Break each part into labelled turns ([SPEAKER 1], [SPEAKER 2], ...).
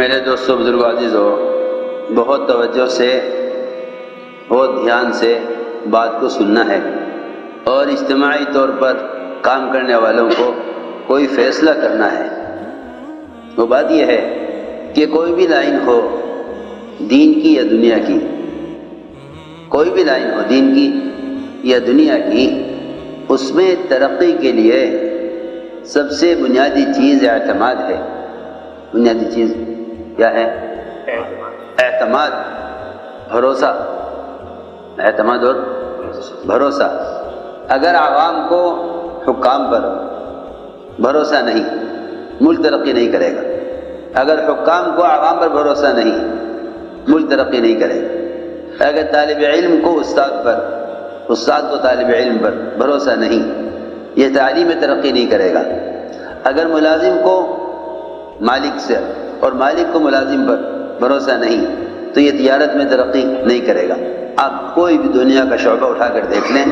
[SPEAKER 1] میرے دوستوں بزرگوں عزیزوں، بہت توجہ سے بہت دھیان سے بات کو سننا ہے اور اجتماعی طور پر کام کرنے والوں کو کوئی فیصلہ کرنا ہے۔ وہ بات یہ ہے کہ کوئی بھی لائن ہو دین کی یا دنیا کی، کوئی بھی لائن ہو دین کی یا دنیا کی، اس میں ترقی کے لیے سب سے بنیادی چیز اعتماد ہے۔ بنیادی چیز کیا ہے؟ اعتماد، بھروسہ، اعتماد اور بھروسہ۔ اگر عوام کو حکام پر بھروسہ نہیں، ملک ترقی نہیں کرے گا۔ اگر حکام کو عوام پر بھروسہ نہیں، ملک ترقی نہیں کرے گا۔ اگر طالب علم کو استاد پر، استاد کو طالب علم پر بھروسہ نہیں، یہ تعلیم میں ترقی نہیں کرے گا۔ اگر ملازم کو مالک سے اور مالک کو ملازم پر بھروسہ نہیں تو یہ تجارت میں ترقی نہیں کرے گا۔ آپ کوئی بھی دنیا کا شعبہ اٹھا کر دیکھ لیں،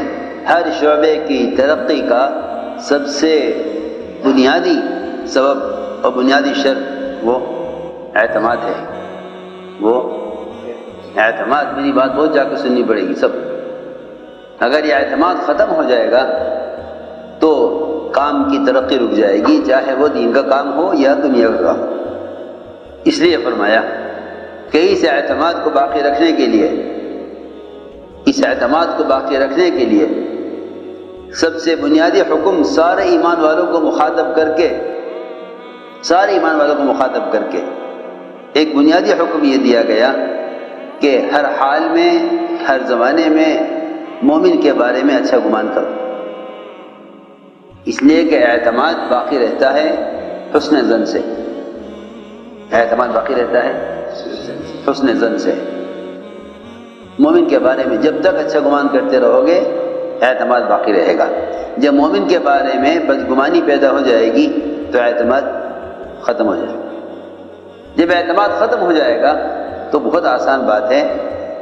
[SPEAKER 1] ہر شعبے کی ترقی کا سب سے بنیادی سبب اور بنیادی شرط وہ اعتماد ہے۔ وہ اعتماد، میری بات بہت جا کے سننی پڑے گی سب۔ اگر یہ اعتماد ختم ہو جائے گا تو کام کی ترقی رک جائے گی، چاہے وہ دین کا کام ہو یا دنیا کا کام۔ اس لیے فرمایا کہ اس اعتماد کو باقی رکھنے کے لیے، اس اعتماد کو باقی رکھنے کے لیے سب سے بنیادی حکم سارے ایمان والوں کو مخاطب کر کے، سارے ایمان والوں کو مخاطب کر کے ایک بنیادی حکم یہ دیا گیا کہ ہر حال میں، ہر زمانے میں مومن کے بارے میں اچھا گمان کرو، اس لیے کہ اعتماد باقی رہتا ہے حسن ظن سے۔ اعتماد باقی رہتا ہے حسن ظن سے۔ مومن کے بارے میں جب تک اچھا گمان کرتے رہو گے اعتماد باقی رہے گا۔ جب مومن کے بارے میں بدگمانی پیدا ہو جائے گی تو اعتماد ختم ہو جائے گا۔ جب اعتماد ختم ہو جائے گا تو بہت آسان بات ہے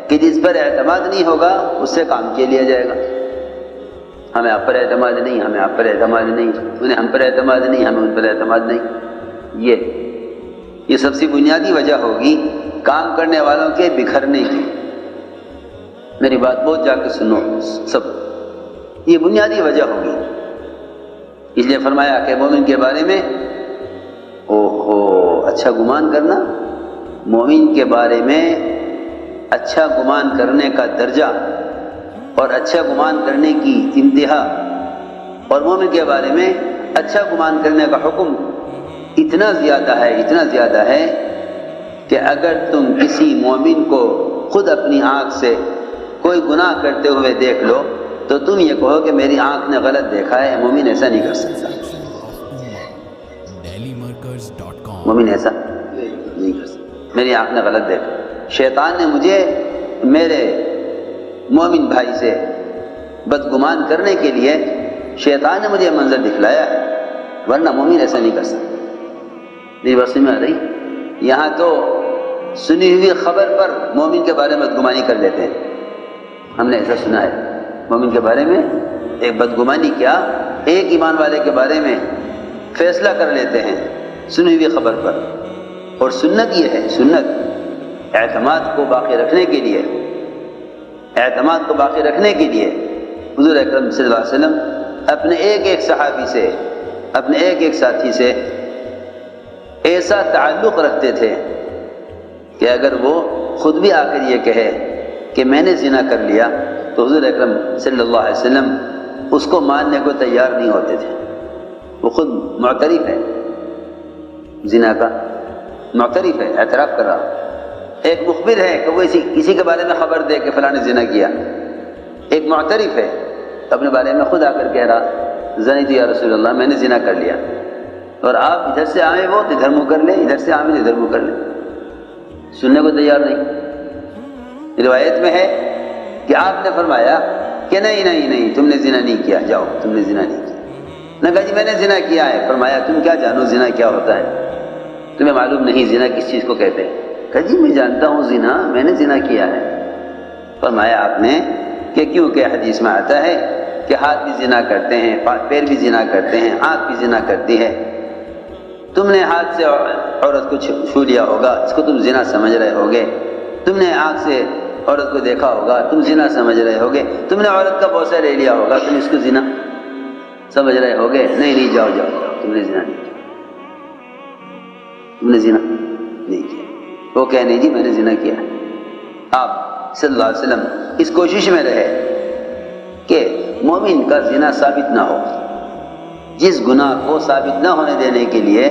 [SPEAKER 1] کہ جس پر اعتماد نہیں ہوگا اس سے کام کیا لیا جائے گا۔ ہمیں آپ پر اعتماد نہیں، ہمیں آپ پر اعتماد نہیں، انہیں ہم پر اعتماد نہیں، ہمیں ان پر اعتماد نہیں۔ یہ سب سے بنیادی وجہ ہوگی کام کرنے والوں کے بکھرنے کی۔ میری بات بہت جا کے سنو سب، یہ بنیادی وجہ ہوگی۔ اس لیے فرمایا کہ مومن کے بارے میں اچھا گمان کرنا، مومن کے بارے میں اچھا گمان کرنے کا درجہ اور اچھا گمان کرنے کی انتہا، اور مومن کے بارے میں اچھا گمان کرنے کا حکم اتنا زیادہ ہے کہ اگر تم کسی مومن کو خود اپنی آنکھ سے کوئی گناہ کرتے ہوئے دیکھ لو تو تم یہ کہو کہ میری آنکھ نے غلط دیکھا ہے، مومن ایسا نہیں کر سکتا۔ مومن ایسا نہیں کر سکتا، میری آنکھ نے غلط دیکھا۔ شیطان نے مجھے میرے مومن بھائی سے بدگمان کرنے کے لیے شیطان نے مجھے منظر دکھلایا ہے، ورنہ مومن ایسا نہیں کر سکتا۔ میری بات سمجھ میں آ رہی؟ یہاں تو سنی ہوئی خبر پر مومن کے بارے میں بدگمانی کر لیتے ہیں۔ ہم نے ایسا سنا ہے، مومن کے بارے میں ایک بدگمانی کیا، ایک ایمان والے کے بارے میں فیصلہ کر لیتے ہیں سنی ہوئی خبر پر۔ اور سنت یہ ہے، سنت اعتماد کو باقی رکھنے کے لیے، اعتماد کو باقی رکھنے کے لیے حضور اکرم صلی اللہ علیہ وسلم اپنے ایک صحابی سے، اپنے ایک ساتھی سے ایسا تعلق رکھتے تھے کہ اگر وہ خود بھی آ کر یہ کہے کہ میں نے زنا کر لیا تو حضور اکرم صلی اللہ علیہ وسلم اس کو ماننے کو تیار نہیں ہوتے تھے۔ وہ خود معترف ہے، زنا کا معترف ہے، اعتراف کر رہا۔ ایک مخبر ہے کہ وہ کسی کے بارے میں خبر دے کہ فلاں نے زنا کیا، ایک معترف ہے اپنے بارے میں خود آ کر کہہ رہا زنیت یا رسول اللہ، میں نے زنا کر لیا، اور آپ ادھر سے آئے وہ ادھر منہ کر لیں، ادھر سے آئے ادھر منہ کر لیں، سننے کو تیار نہیں۔ روایت میں ہے کہ آپ نے فرمایا کہ نہیں تم نے زنا نہیں کیا، جاؤ تم نے زنا نہیں کیا۔ نہ کہا جی میں نے زنا کیا ہے۔ فرمایا تم کیا جانو زنا کیا ہوتا ہے؟ تمہیں معلوم نہیں زنا کس چیز کو کہتے ہیں؟ کہا جی میں جانتا ہوں زنا، میں نے زنا کیا ہے۔ فرمایا آپ نے کہ کیونکہ حدیث میں آتا ہے کہ ہاتھ بھی زنا کرتے ہیں، پیر بھی زنا کرتے ہیں، آنکھ بھی زنا کرتی ہے، تم نے ہاتھ سے عورت کو چھو لیا ہوگا، اس کو تم زنا سمجھ رہے ہوگے، تم نے آنکھ سے عورت کو دیکھا ہوگا، تم زنا سمجھ رہے ہوگے، تم نے عورت کا بوسہ لے لیا ہوگا، تم اس کو زنا سمجھ رہے ہوگے۔ نہیں جاؤ جاؤ، تم نے زنا نہیں کیا، تم نے زنا نہیں کیا۔ وہ کہنے جی میں نے زنا کیا۔ آپ صلی اللہ علیہ وسلم اس کوشش میں رہے کہ مومن کا زنا ثابت نہ ہو، جس گناہ کو ثابت نہ ہونے دینے کے لیے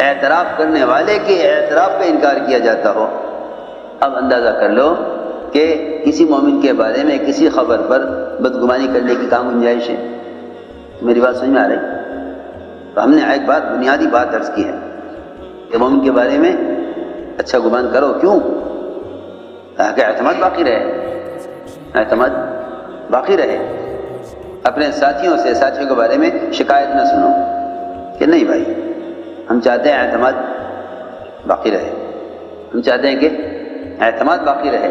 [SPEAKER 1] اعتراف کرنے والے کے اعتراف کا انکار کیا جاتا ہو۔ اب اندازہ کر لو کہ کسی مومن کے بارے میں کسی خبر پر بدگمانی کرنے کی کیا گنجائش ہے؟ میری بات سمجھ میں آ رہی؟ تو ہم نے ایک بات بنیادی بات عرض کی ہے کہ مومن کے بارے میں اچھا گمان کرو، کیوں؟ تاکہ اعتماد باقی رہے، اعتماد باقی رہے۔ اپنے ساتھیوں کے بارے میں شکایت نہ سنو کہ نہیں بھائی ہم چاہتے ہیں اعتماد باقی رہے، ہم چاہتے ہیں کہ اعتماد باقی رہے۔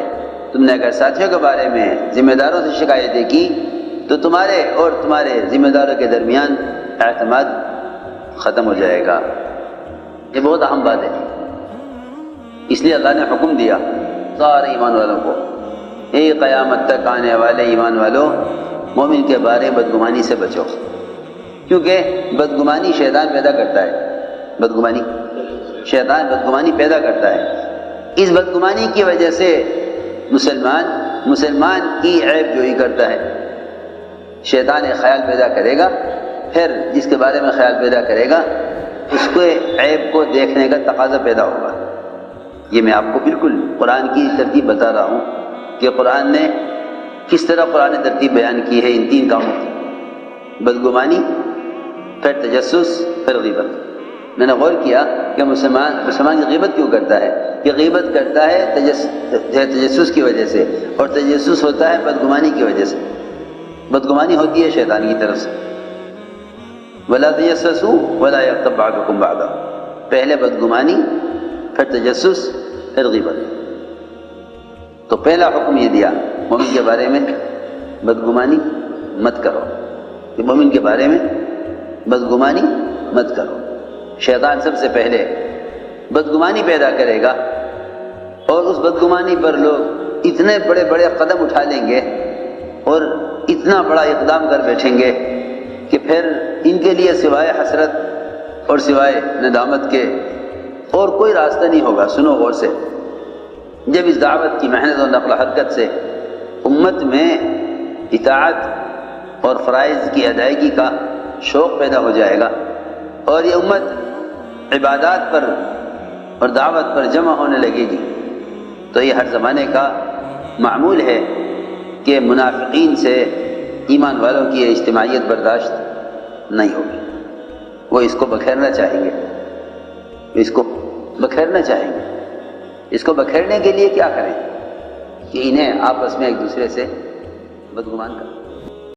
[SPEAKER 1] تم نے اگر ساتھیوں کے بارے میں ذمہ داروں سے شکایتیں کی تو تمہارے اور تمہارے ذمہ داروں کے درمیان اعتماد ختم ہو جائے گا۔ یہ بہت اہم بات ہے، اس لیے اللہ نے حکم دیا سارے ایمان والوں کو، اے قیامت تک آنے والے ایمان والوں، مومن کے بارے بدگمانی سے بچو، کیونکہ بدگمانی شیطان پیدا کرتا ہے، بدگمانی شیطان بدگمانی پیدا کرتا ہے۔ اس بدگمانی کی وجہ سے مسلمان کی عیب جوئی کرتا ہے۔ شیطان ایک خیال پیدا کرے گا، پھر جس کے بارے میں خیال پیدا کرے گا اس کو عیب کو دیکھنے کا تقاضا پیدا ہوگا۔ یہ میں آپ کو بالکل قرآن کی ترتیب بتا رہا ہوں کہ قرآن نے کس طرح قرآن ترتیب بیان کی ہے ان تین کاموں کی، بدگمانی، پھر تجسس، پھر غیبت۔ میں نے غور کیا کہ مسلمان کی غیبت کیوں کرتا ہے؟ یہ غیبت کرتا ہے تجسس کی وجہ سے، اور تجسس ہوتا ہے بدگمانی کی وجہ سے۔ بدگمانی ہوتی ہے شیطان کی طرف سے، وَلَا تَجَسَّسُوا وَلَا يَغْتَبْ بَعْضُكُمْ بَعْضًا، پہلے بدگمانی، پھر تجسس، پھر غیبت۔ تو پہلا حکم یہ دیا مومن کے بارے میں بدگمانی مت کرو، کہ مومن کے بارے میں بدگمانی مت کرو۔ شیطان سب سے پہلے بدگمانی پیدا کرے گا، اور اس بدگمانی پر لوگ اتنے بڑے بڑے قدم اٹھا لیں گے اور اتنا بڑا اقدام کر بیٹھیں گے کہ پھر ان کے لیے سوائے حسرت اور سوائے ندامت کے اور کوئی راستہ نہیں ہوگا۔ سنو غور سے، جب اس دعوت کی محنت اور نقل و حرکت سے امت میں اطاعت اور فرائض کی ادائیگی کا شوق پیدا ہو جائے گا، اور یہ امت عبادات پر اور دعوت پر جمع ہونے لگے گی، تو یہ ہر زمانے کا معمول ہے کہ منافقین سے ایمان والوں کی یہ اجتماعیت برداشت نہیں ہوگی۔ وہ اس کو بکھیرنا چاہیں گے، اس کو بکھیرنا چاہیں گے۔ اس کو بکھیرنے کے لیے کیا کریں کہ انہیں آپس میں ایک دوسرے سے بدگمان کریں۔